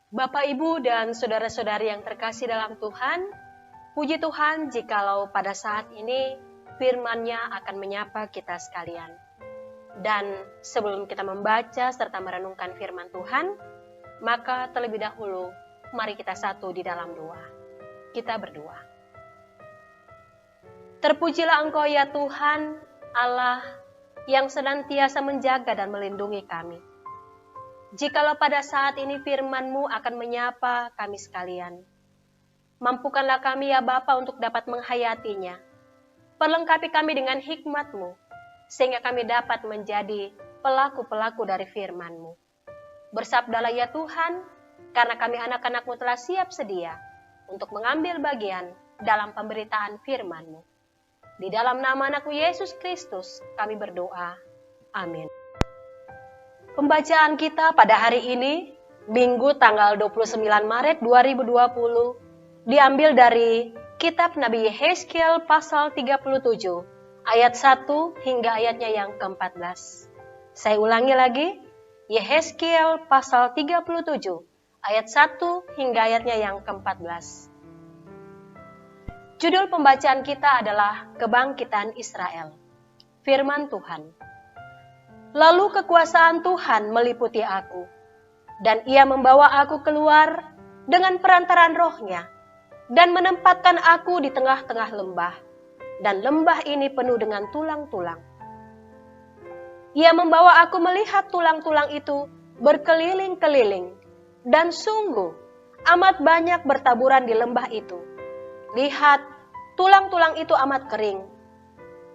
Bapak, Ibu, dan saudara-saudari yang terkasih dalam Tuhan, puji Tuhan jikalau pada saat ini firman-Nya akan menyapa kita sekalian. Dan sebelum kita membaca serta merenungkan firman Tuhan, maka terlebih dahulu mari kita satu di dalam doa. Kita berdoa. Terpujilah Engkau ya Tuhan, Allah yang senantiasa menjaga dan melindungi kami. Jikalau pada saat ini firman-Mu akan menyapa kami sekalian, mampukanlah kami ya Bapa untuk dapat menghayatinya. Perlengkapi kami dengan hikmat-Mu, sehingga kami dapat menjadi pelaku-pelaku dari firman-Mu. Bersabdalah ya Tuhan, karena kami anak-anak-Mu telah siap sedia untuk mengambil bagian dalam pemberitaan firman-Mu. Di dalam nama anak-Mu Yesus Kristus kami berdoa. Amin. Pembacaan kita pada hari ini, Minggu tanggal 29 Maret 2020, diambil dari Kitab Nabi Yehezkiel pasal 37, ayat 1 hingga ayatnya yang ke-14. Saya ulangi lagi, Yehezkiel pasal 37, ayat 1 hingga ayatnya yang ke-14. Judul pembacaan kita adalah Kebangkitan Israel. Firman Tuhan. Lalu kekuasaan Tuhan meliputi aku, dan Ia membawa aku keluar dengan perantaraan Roh-Nya, dan menempatkan aku di tengah-tengah lembah, dan lembah ini penuh dengan tulang-tulang. Ia membawa aku melihat tulang-tulang itu berkeliling-keliling, dan sungguh amat banyak bertaburan di lembah itu. Lihat, tulang-tulang itu amat kering.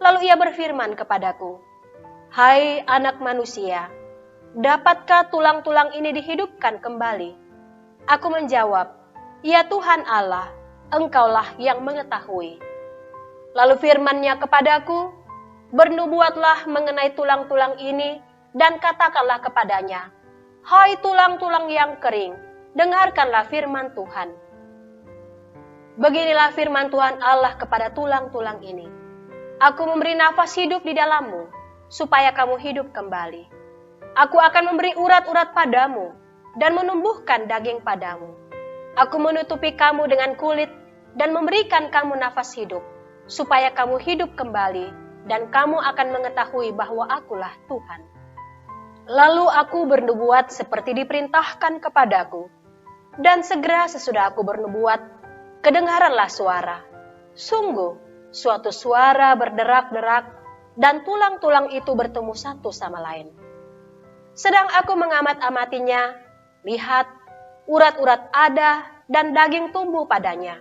Lalu Ia berfirman kepadaku, "Hai anak manusia, dapatkah tulang-tulang ini dihidupkan kembali?" Aku menjawab, "Ya Tuhan Allah, Engkaulah yang mengetahui." Lalu firman-Nya kepadaku, "Bernubuatlah mengenai tulang-tulang ini dan katakanlah kepadanya, hai tulang-tulang yang kering, dengarkanlah firman Tuhan. Beginilah firman Tuhan Allah kepada tulang-tulang ini. Aku memberi nafas hidup di dalammu, supaya kamu hidup kembali. Aku akan memberi urat-urat padamu, dan menumbuhkan daging padamu. Aku menutupi kamu dengan kulit, dan memberikan kamu nafas hidup, supaya kamu hidup kembali, dan kamu akan mengetahui bahwa akulah Tuhan." Lalu aku bernubuat seperti diperintahkan kepadaku, dan segera sesudah aku bernubuat, kedengaranlah suara. Sungguh, suatu suara berderak-derak, dan tulang-tulang itu bertemu satu sama lain. Sedang aku mengamat-amatinya, lihat, urat-urat ada dan daging tumbuh padanya.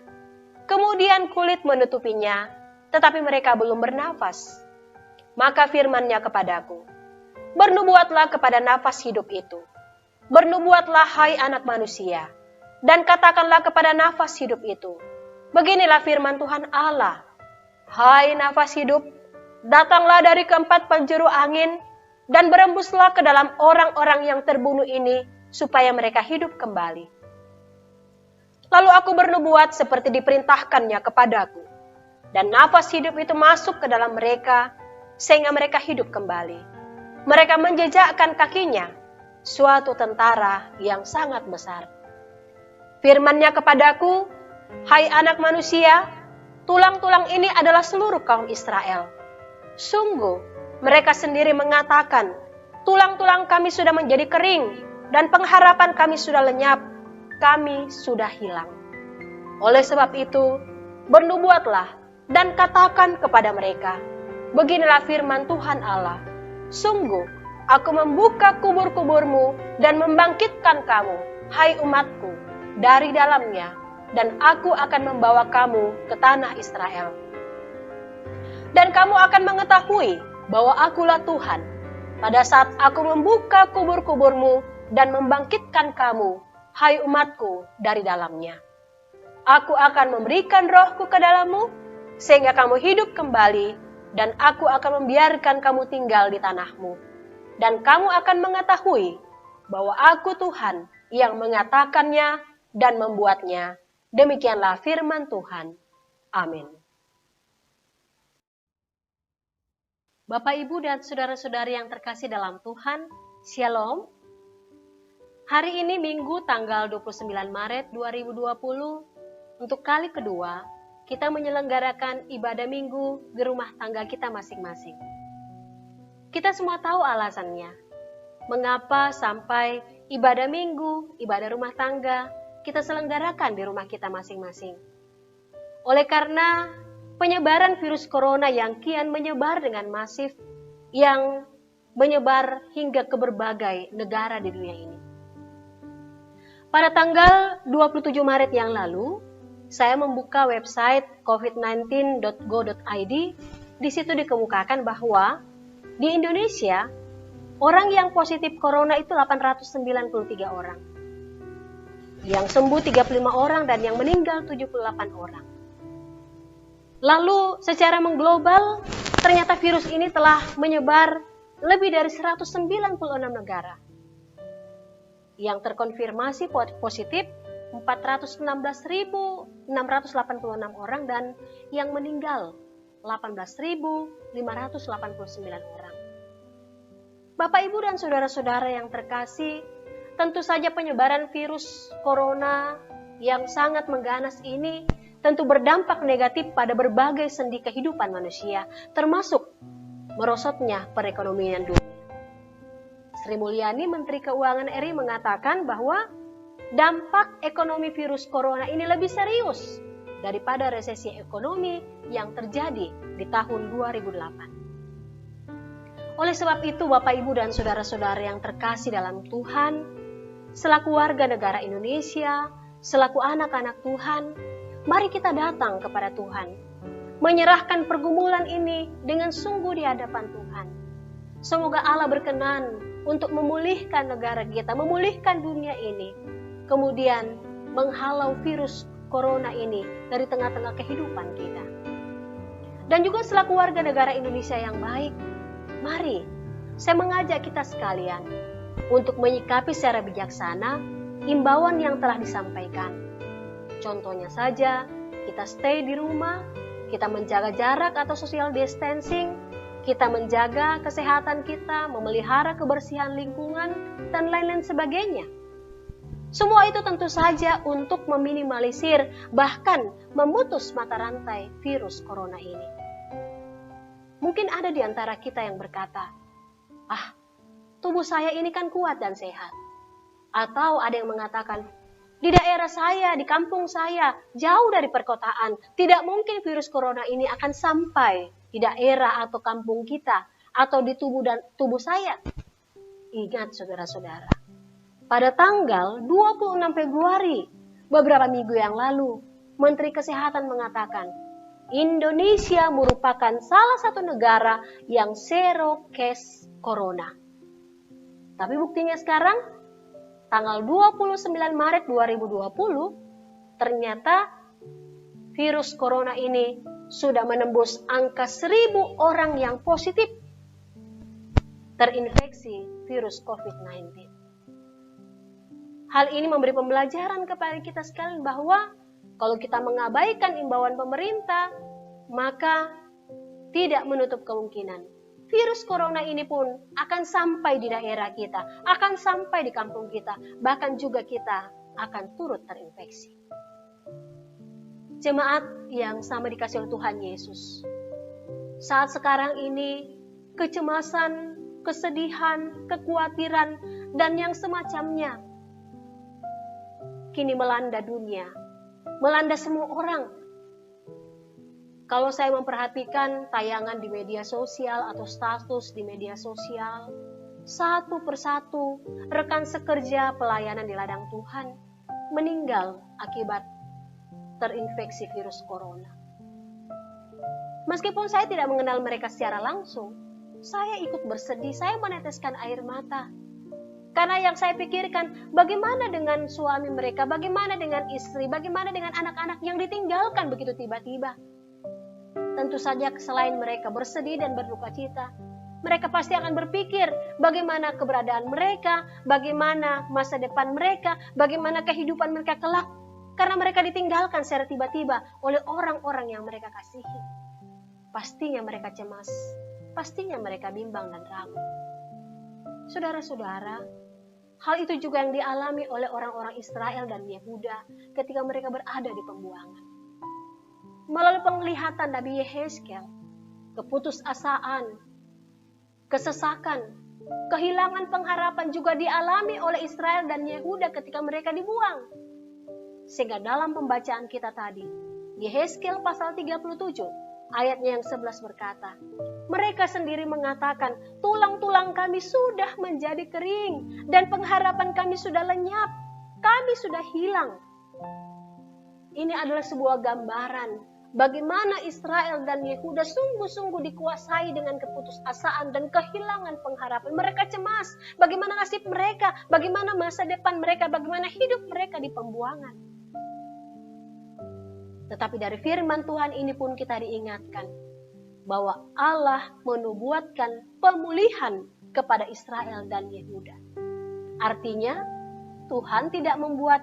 Kemudian kulit menutupinya, tetapi mereka belum bernafas. Maka firman-Nya kepadaku, "Bernubuatlah kepada nafas hidup itu. Bernubuatlah hai anak manusia, dan katakanlah kepada nafas hidup itu, beginilah firman Tuhan Allah, hai nafas hidup, datanglah dari keempat penjuru angin, dan berembuslah ke dalam orang-orang yang terbunuh ini, supaya mereka hidup kembali." Lalu aku bernubuat seperti diperintahkannya kepadaku, dan nafas hidup itu masuk ke dalam mereka, sehingga mereka hidup kembali. Mereka menjejakkan kakinya, suatu tentara yang sangat besar. Firman-Nya kepadaku, "Hai anak manusia, tulang-tulang ini adalah seluruh kaum Israel. Sungguh, mereka sendiri mengatakan, tulang-tulang kami sudah menjadi kering, dan pengharapan kami sudah lenyap, kami sudah hilang. Oleh sebab itu, bernubuatlah dan katakan kepada mereka, beginilah firman Tuhan Allah, sungguh, aku membuka kubur-kuburmu dan membangkitkan kamu, hai umatku, dari dalamnya, dan aku akan membawa kamu ke tanah Israel. Dan kamu akan mengetahui bahwa akulah Tuhan, pada saat aku membuka kubur-kuburmu dan membangkitkan kamu, hai umatku, dari dalamnya. Aku akan memberikan rohku ke dalammu, sehingga kamu hidup kembali, dan aku akan membiarkan kamu tinggal di tanahmu. Dan kamu akan mengetahui bahwa aku Tuhan yang mengatakannya dan membuatnya. Demikianlah firman Tuhan. Amin. Bapak, Ibu, dan saudara-saudari yang terkasih dalam Tuhan, Shalom. Hari ini Minggu tanggal 29 Maret 2020, untuk kali kedua kita menyelenggarakan ibadah Minggu di rumah tangga kita masing-masing. Kita semua tahu alasannya. Mengapa sampai ibadah Minggu, ibadah rumah tangga kita selenggarakan di rumah kita masing-masing? Oleh karena penyebaran virus corona yang kian menyebar dengan masif, yang menyebar hingga ke berbagai negara di dunia ini. Pada tanggal 27 Maret yang lalu, saya membuka website covid19.go.id. Di situ dikemukakan bahwa di Indonesia, orang yang positif corona itu 893 orang. Yang sembuh 35 orang dan yang meninggal 78 orang. Lalu secara mengglobal, ternyata virus ini telah menyebar lebih dari 196 negara. Yang terkonfirmasi positif 416.686 orang dan yang meninggal 18.589 orang. Bapak, Ibu, dan saudara-saudara yang terkasih, tentu saja penyebaran virus corona yang sangat mengganas ini tentu berdampak negatif pada berbagai sendi kehidupan manusia, termasuk merosotnya perekonomian dunia. Sri Mulyani, Menteri Keuangan RI, mengatakan bahwa dampak ekonomi virus corona ini lebih serius daripada resesi ekonomi yang terjadi di tahun 2008. Oleh sebab itu, Bapak, Ibu, dan saudara-saudara yang terkasih dalam Tuhan, selaku warga negara Indonesia, selaku anak-anak Tuhan, mari kita datang kepada Tuhan, menyerahkan pergumulan ini dengan sungguh di hadapan Tuhan. Semoga Allah berkenan untuk memulihkan negara kita, memulihkan dunia ini, kemudian menghalau virus corona ini dari tengah-tengah kehidupan kita. Dan juga selaku warga negara Indonesia yang baik, mari saya mengajak kita sekalian untuk menyikapi secara bijaksana imbauan yang telah disampaikan. Contohnya saja, kita stay di rumah, kita menjaga jarak atau social distancing, kita menjaga kesehatan kita, memelihara kebersihan lingkungan, dan lain-lain sebagainya. Semua itu tentu saja untuk meminimalisir, bahkan memutus mata rantai virus corona ini. Mungkin ada di antara kita yang berkata, tubuh saya ini kan kuat dan sehat. Atau ada yang mengatakan, di daerah saya, di kampung saya, jauh dari perkotaan, tidak mungkin virus corona ini akan sampai di daerah atau kampung kita, atau di tubuh saya. Ingat saudara-saudara, pada tanggal 26 Februari, beberapa minggu yang lalu, Menteri Kesehatan mengatakan, Indonesia merupakan salah satu negara yang zero case corona. Tapi buktinya sekarang, tanggal 29 Maret 2020, ternyata virus corona ini sudah menembus angka 1.000 orang yang positif terinfeksi virus COVID-19. Hal ini memberi pembelajaran kepada kita sekalian bahwa kalau kita mengabaikan imbauan pemerintah, maka tidak menutup kemungkinan virus corona ini pun akan sampai di daerah kita, akan sampai di kampung kita, bahkan juga kita akan turut terinfeksi. Jemaat yang sama dikasihi oleh Tuhan Yesus, saat sekarang ini kecemasan, kesedihan, kekhawatiran, dan yang semacamnya kini melanda dunia, melanda semua orang. Kalau saya memperhatikan tayangan di media sosial atau status di media sosial, satu persatu rekan sekerja pelayanan di ladang Tuhan meninggal akibat terinfeksi virus corona. Meskipun saya tidak mengenal mereka secara langsung, saya ikut bersedih, saya meneteskan air mata. Karena yang saya pikirkan, bagaimana dengan suami mereka, bagaimana dengan istri, bagaimana dengan anak-anak yang ditinggalkan begitu tiba-tiba. Tentu saja selain mereka bersedih dan berduka cita, mereka pasti akan berpikir bagaimana keberadaan mereka, bagaimana masa depan mereka, bagaimana kehidupan mereka kelak. Karena mereka ditinggalkan secara tiba-tiba oleh orang-orang yang mereka kasihi. Pastinya mereka cemas, pastinya mereka bimbang dan ragu. Saudara-saudara, Hal itu juga yang dialami oleh orang-orang Israel dan Yehuda ketika mereka berada di pembuangan. Melalui penglihatan Nabi Yehezkel, keputusasaan, kesesakan, kehilangan pengharapan juga dialami oleh Israel dan Yehuda ketika mereka dibuang. Sehingga dalam pembacaan kita tadi, Yehezkel pasal 37, ayatnya yang 11 berkata, mereka sendiri mengatakan, tulang-tulang kami sudah menjadi kering dan pengharapan kami sudah lenyap, kami sudah hilang. Ini adalah sebuah gambaran bagaimana Israel dan Yehuda sungguh-sungguh dikuasai dengan keputusasaan dan kehilangan pengharapan. Mereka cemas, bagaimana nasib mereka, bagaimana masa depan mereka, bagaimana hidup mereka di pembuangan. Tetapi dari firman Tuhan ini pun kita diingatkan bahwa Allah menubuatkan pemulihan kepada Israel dan Yehuda. Artinya, Tuhan tidak membuat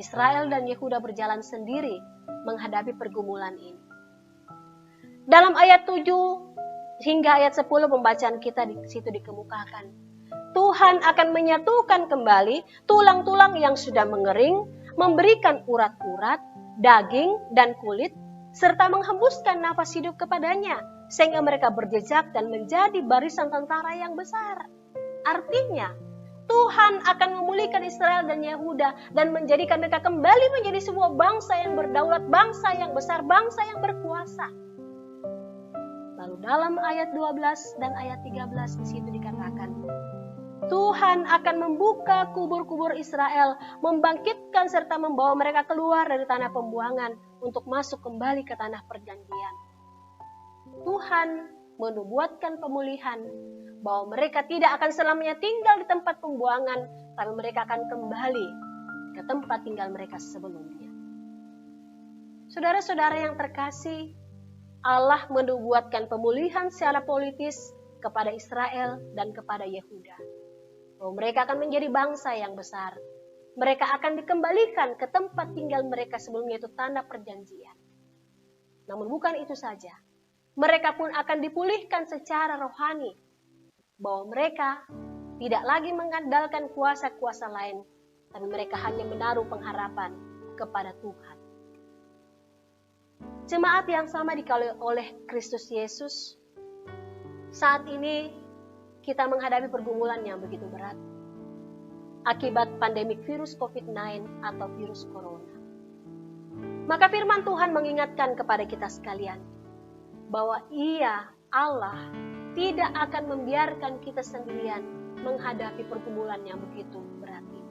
Israel dan Yehuda berjalan sendiri menghadapi pergumulan ini. Dalam ayat 7 hingga ayat 10 pembacaan kita di situ dikemukakan, Tuhan akan menyatukan kembali tulang-tulang yang sudah mengering, memberikan urat-urat, daging dan kulit, serta menghembuskan nafas hidup kepadanya, sehingga mereka berjejak dan menjadi barisan tentara yang besar. Artinya, Tuhan akan memulihkan Israel dan Yehuda dan menjadikan mereka kembali menjadi sebuah bangsa yang berdaulat, bangsa yang besar, bangsa yang berkuasa. Lalu dalam ayat 12 dan ayat 13 di situ dikatakan, Tuhan akan membuka kubur-kubur Israel, membangkitkan serta membawa mereka keluar dari tanah pembuangan untuk masuk kembali ke tanah perjanjian. Tuhan menubuatkan pemulihan bahwa mereka tidak akan selamanya tinggal di tempat pembuangan, tapi mereka akan kembali ke tempat tinggal mereka sebelumnya. Saudara-saudara yang terkasih, Allah menubuatkan pemulihan secara politis kepada Israel dan kepada Yehuda. Bahwa mereka akan menjadi bangsa yang besar. Mereka akan dikembalikan ke tempat tinggal mereka sebelumnya, itu tanah perjanjian. Namun bukan itu saja. Mereka pun akan dipulihkan secara rohani. Bahwa mereka tidak lagi mengandalkan kuasa-kuasa lain, tapi mereka hanya menaruh pengharapan kepada Tuhan. Jemaat yang sama dikawal oleh Kristus Yesus, saat ini kita menghadapi pergumulan yang begitu berat akibat pandemik virus COVID-19 atau virus corona. Maka firman Tuhan mengingatkan kepada kita sekalian bahwa Ia, Allah, tidak akan membiarkan kita sendirian menghadapi pergumulan yang begitu berat ini.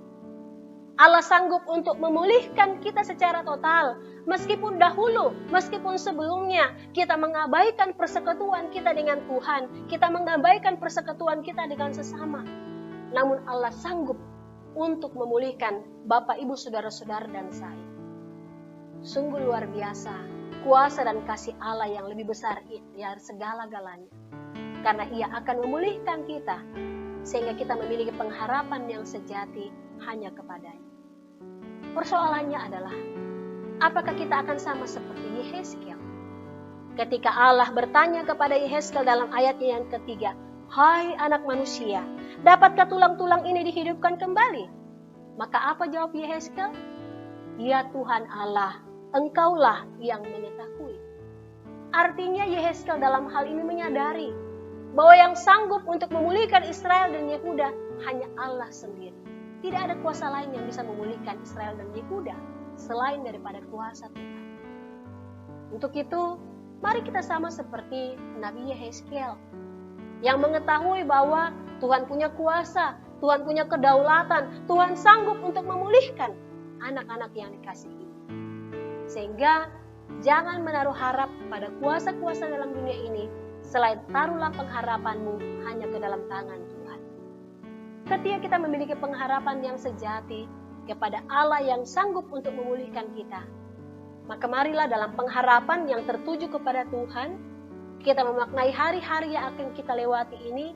Allah sanggup untuk memulihkan kita secara total, meskipun dahulu, meskipun sebelumnya kita mengabaikan persekutuan kita dengan Tuhan, kita mengabaikan persekutuan kita dengan sesama. Namun Allah sanggup untuk memulihkan Bapak, Ibu, Saudara-saudara dan saya. Sungguh luar biasa kuasa dan kasih Allah yang lebih besar dari segala-galanya. Karena Ia akan memulihkan kita, sehingga kita memiliki pengharapan yang sejati hanya kepadanya. Persoalannya adalah, apakah kita akan sama seperti Yehezkel? Ketika Allah bertanya kepada Yehezkel dalam ayatnya yang ketiga, hai anak manusia, dapatkah tulang-tulang ini dihidupkan kembali? Maka apa jawab Yehezkel? Ya Tuhan Allah, Engkaulah yang mengetahui. Artinya Yehezkel dalam hal ini menyadari bahwa yang sanggup untuk memulihkan Israel dan Yehuda hanya Allah sendiri. Tidak ada kuasa lain yang bisa memulihkan Israel dan Yehuda selain daripada kuasa Tuhan. Untuk itu, mari kita sama seperti Nabi Yehezkel yang mengetahui bahwa Tuhan punya kuasa, Tuhan punya kedaulatan, Tuhan sanggup untuk memulihkan anak-anak yang dikasihi. Sehingga jangan menaruh harap pada kuasa-kuasa dalam dunia ini, selain taruhlah pengharapanmu hanya ke dalam tangan Tuhan. Ketika kita memiliki pengharapan yang sejati kepada Allah yang sanggup untuk memulihkan kita, maka marilah dalam pengharapan yang tertuju kepada Tuhan, kita memaknai hari-hari yang akan kita lewati ini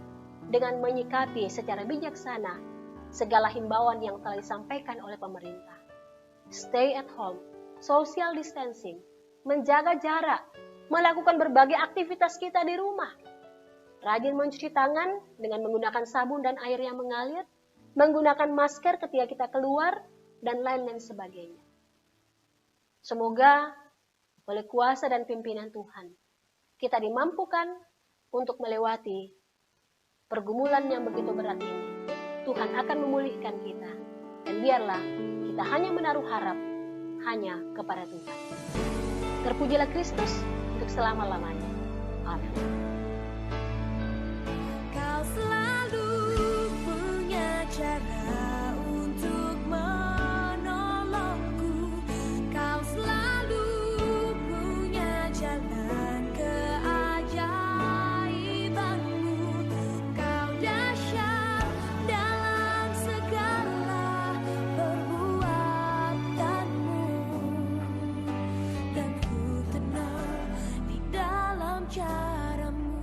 dengan menyikapi secara bijaksana segala himbauan yang telah disampaikan oleh pemerintah. Stay at home, social distancing, menjaga jarak, melakukan berbagai aktivitas kita di rumah. Rajin mencuci tangan dengan menggunakan sabun dan air yang mengalir, menggunakan masker ketika kita keluar, dan lain-lain sebagainya. Semoga oleh kuasa dan pimpinan Tuhan, kita dimampukan untuk melewati pergumulan yang begitu berat ini. Tuhan akan memulihkan kita, dan biarlah kita hanya menaruh harap hanya kepada Tuhan. Terpujilah Kristus untuk selama-lamanya. Amin. Kau selalu punya cara untuk menolongku. Kau selalu punya jalan keajaibanmu. Kau dahsyat dalam segala perbuatanmu, dan ku tenang di dalam caramu.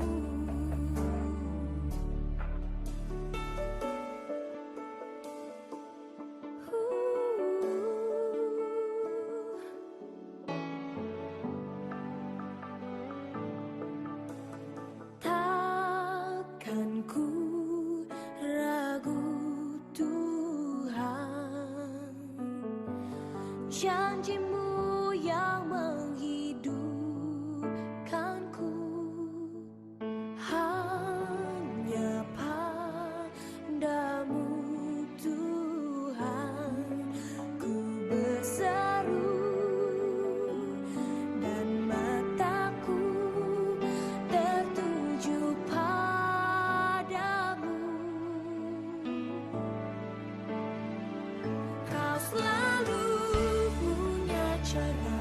Takkan ku ragu Tuhan, janji-Mu yang menghidupkanku. Hanya padamu Tuhan ku berseru, dan mataku tertuju padamu. Kau selalu punya cara